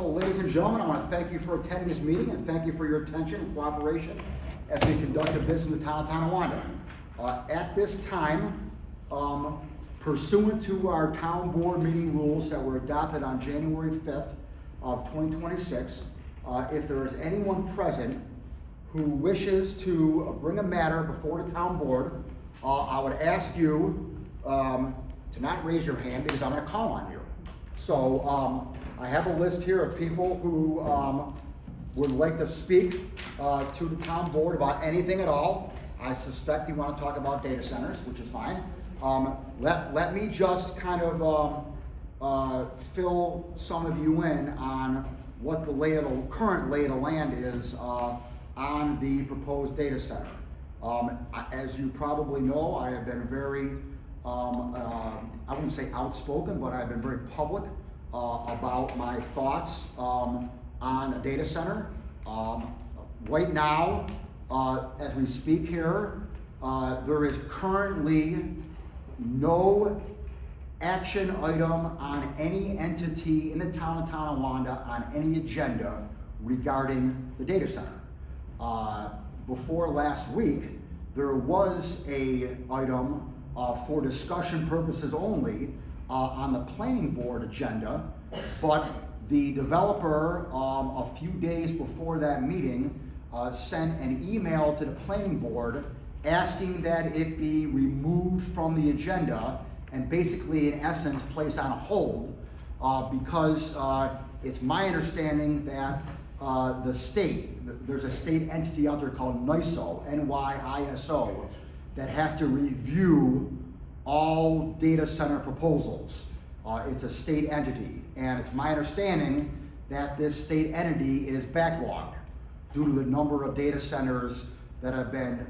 So ladies and gentlemen, I want to thank you for attending this meeting and thank you for your attention and cooperation as we conduct the business in the town of Tonawanda. At this time, pursuant to our town board meeting rules that were adopted on January 5th of 2026, if there is anyone present who wishes to bring a matter before the town board, I would ask you to not raise your hand because I'm going to call on you. So I have a list here of people who would like to speak to the town board about anything at all. I suspect you want to talk about data centers, which is fine. Let me just kind of fill some of you in on what the current lay of the land is on the proposed data center. As you probably know, I have been very, I wouldn't say outspoken, but I've been very public about my thoughts on a data center. Right now, as we speak here, there is currently no action item on any entity in the town of Tonawanda on any agenda regarding the data center. Before last week, there was a item for discussion purposes only on the planning board agenda, but the developer a few days before that meeting sent an email to the planning board asking that it be removed from the agenda and basically in essence placed on hold because it's my understanding that the state, there's a state entity out there called NISO, N-Y-I-S-O, that has to review all data center proposals. It's a state entity, and it's my understanding that this state entity is backlogged due to the number of data centers that have been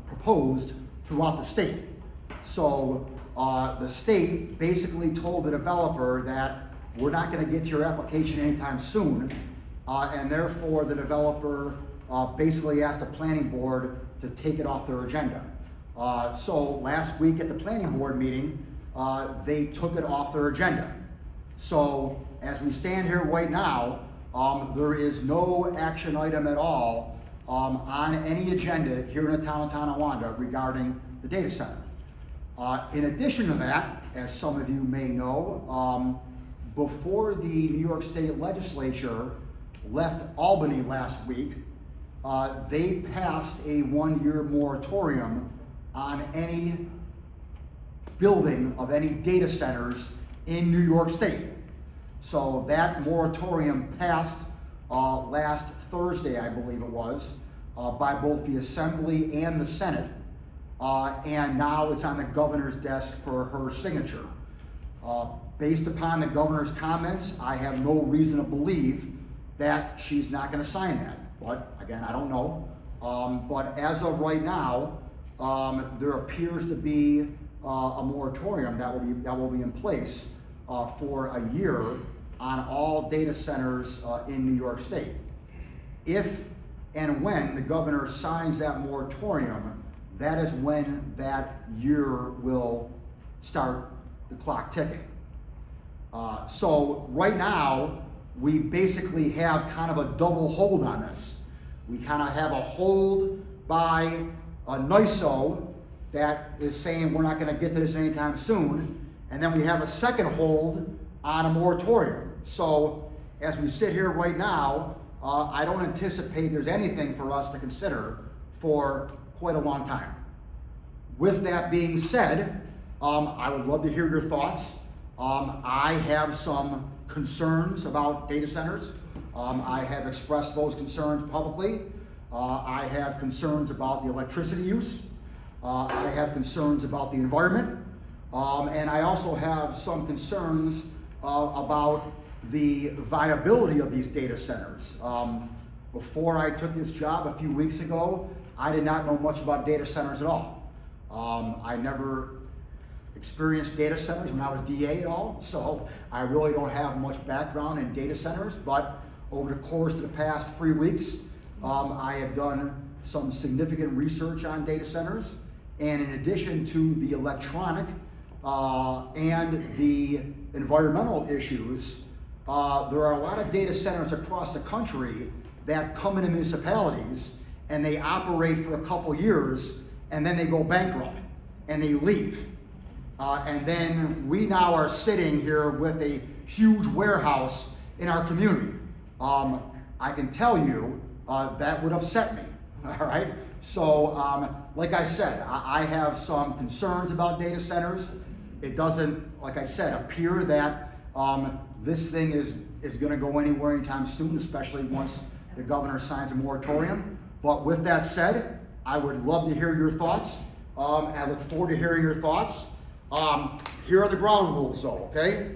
proposed throughout the state. So the state basically told the developer that we're not going to get to your application anytime soon, and therefore the developer basically asked the planning board to take it off their agenda. So last week at the planning board meeting, they took it off their agenda. So as we stand here right now, there is no action item at all on any agenda here in the town of Tonawanda regarding the data center. In addition to that, as some of you may know, before the New York State Legislature left Albany last week, they passed a 1-year moratorium on any building of any data centers in New York State. So that moratorium passed last Thursday, I believe it was, by both the Assembly and the Senate. And now it's on the governor's desk for her signature. Based upon the governor's comments, I have no reason to believe that she's not going to sign that. But again, I don't know. But as of right now, there appears to be a moratorium that will be in place for a year on all data centers in New York State. If and when the governor signs that moratorium, that is when that year will start the clock ticking. So right now, we basically have kind of a double hold on this. We kind of have a hold by a NISO that is saying we're not going to get to this anytime soon, and then we have a second hold on a moratorium. So as we sit here right now, I don't anticipate there's anything for us to consider for quite a long time. With that being said, I would love to hear your thoughts. I have some concerns about data centers. I have expressed those concerns publicly. I have concerns about the electricity use. I have concerns about the environment. And I also have some concerns about the viability of these data centers. Before I took this job a few weeks ago, I did not know much about data centers at all. I never experienced data centers when I was DA at all, so I really don't have much background in data centers, but over the course of the past 3 weeks, I have done some significant research on data centers, and in addition to the electronic and the environmental issues, there are a lot of data centers across the country that come into municipalities and they operate for a couple years and then they go bankrupt and they leave. And then we now are sitting here with a huge warehouse in our community. I can tell you that would upset me, all right? So, like I said, I have some concerns about data centers. It doesn't, like I said, appear that this thing is gonna go anywhere anytime soon, especially once the governor signs a moratorium. But with that said, I would love to hear your thoughts. I look forward to hearing your thoughts. Here are the ground rules though, okay?